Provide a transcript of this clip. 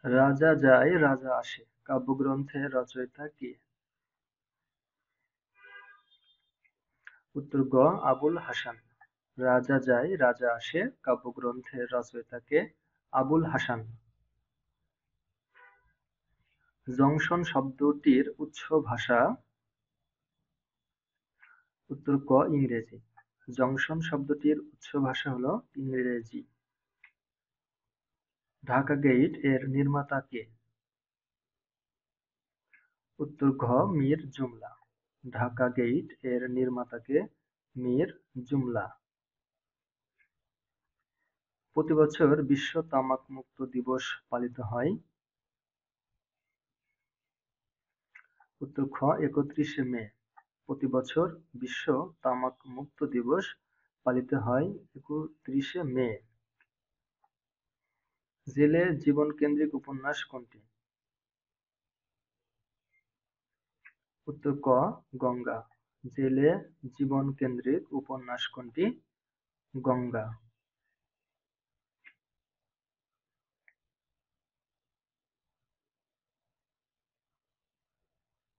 রাজা যায় রাজা আসে কাব্যগ্রন্থের রচয়িতা কে? উত্তর গ আবুল হাসান। রাজা যায় রাজা আসে কাব্যগ্রন্থের রচয়িতা কে? আবুল হাসান। জংশন শব্দটির উৎস ভাষা? উত্তর ক ইংরেজি। জংশন শব্দটির উৎস ভাষা হলো ইংরেজি। ঢাকা গেইট এর নির্মাতা কে? উত্তর ঘ মীর জুমলা। ঢাকা গেইট এর নির্মাতা কে? মীর জুমলা। প্রতি বছর বিশ্ব তামাক মুক্ত দিবস পালিত হয়? উত্তর খ ৩১শে মে। প্রতি বছর বিশ্ব তামাক মুক্ত দিবস পালিত হয় ৩১শে মে। জেলে জীবনকেন্দ্রিক উপন্যাস কোনটি? উত্তর ক গঙ্গা। জেলে জীবনকেন্দ্রিক উপন্যাস কোনটি? গঙ্গা।